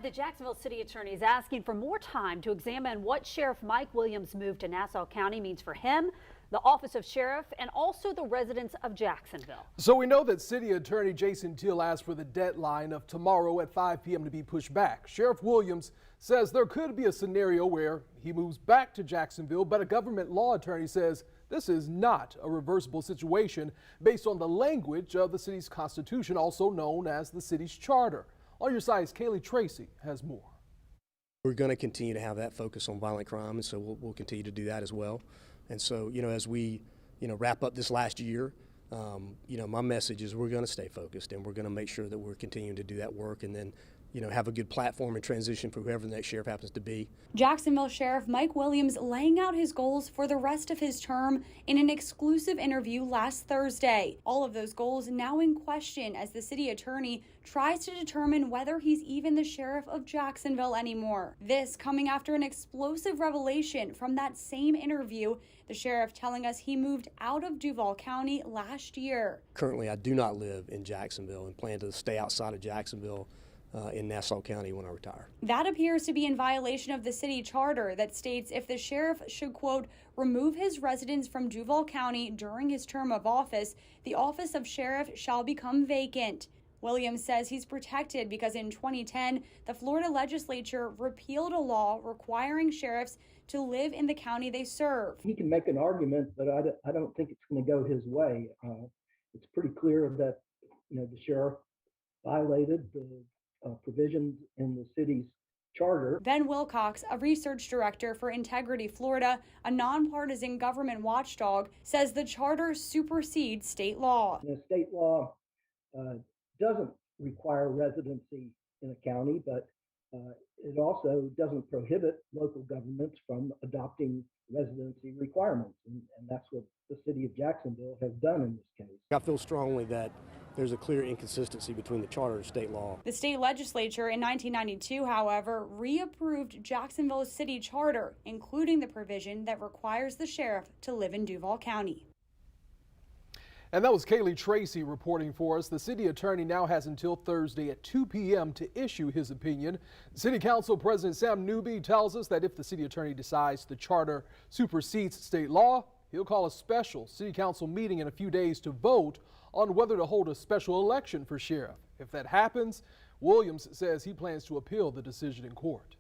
The Jacksonville City Attorney is asking for more time to examine what Sheriff Mike Williams' move to Nassau County means for him, the office of sheriff, and also the residents of Jacksonville. So we know that City Attorney Jason Teal asked for the deadline of tomorrow at 5 p.m. to be pushed back. Sheriff Williams says there could be a scenario where he moves back to Jacksonville, but a government law attorney says this is not a reversible situation based on the language of the city's constitution, also known as the city's charter. On your side's Kaylee Tracy has more. We're going to continue to have that focus on violent crime, and so we'll continue to do that as well. And so, as we, wrap up this last year, my message is we're going to stay focused, and we're going to make sure that we're continuing to do that work, and then, have a good platform and transition for whoever the next sheriff happens to be. Jacksonville Sheriff Mike Williams laying out his goals for the rest of his term in an exclusive interview last Thursday. All of those goals now in question as the city attorney tries to determine whether he's even the sheriff of Jacksonville anymore. This coming after an explosive revelation from that same interview, the sheriff telling us he moved out of Duval County last year. Currently, I do not live in Jacksonville and plan to stay outside of Jacksonville in Nassau County when I retire. That appears to be in violation of the city charter that states if the sheriff should, quote, remove his residence from Duval County during his term of office, the office of sheriff shall become vacant. Williams says he's protected because in 2010, the Florida legislature repealed a law requiring sheriffs to live in the county they serve. He can make an argument, but I don't think it's going to go his way. It's pretty clear that the sheriff violated the provisions in the city's charter. Ben Wilcox, a research director for Integrity Florida, a nonpartisan government watchdog, says the charter supersedes state law. State law doesn't require residency in a county, but it also doesn't prohibit local governments from adopting residency requirements, and that's what the city of Jacksonville has done in this case. I feel strongly that there's a clear inconsistency between the charter and state law. The state legislature in 1992, however, reapproved Jacksonville's city charter, including the provision that requires the sheriff to live in Duval County. And that was Kaylee Tracy reporting for us. The city attorney now has until Thursday at 2 p.m. to issue his opinion. City Council President Sam Newby tells us that if the city attorney decides the charter supersedes state law, he'll call a special city council meeting in a few days to vote on whether to hold a special election for sheriff. If that happens, Williams says he plans to appeal the decision in court.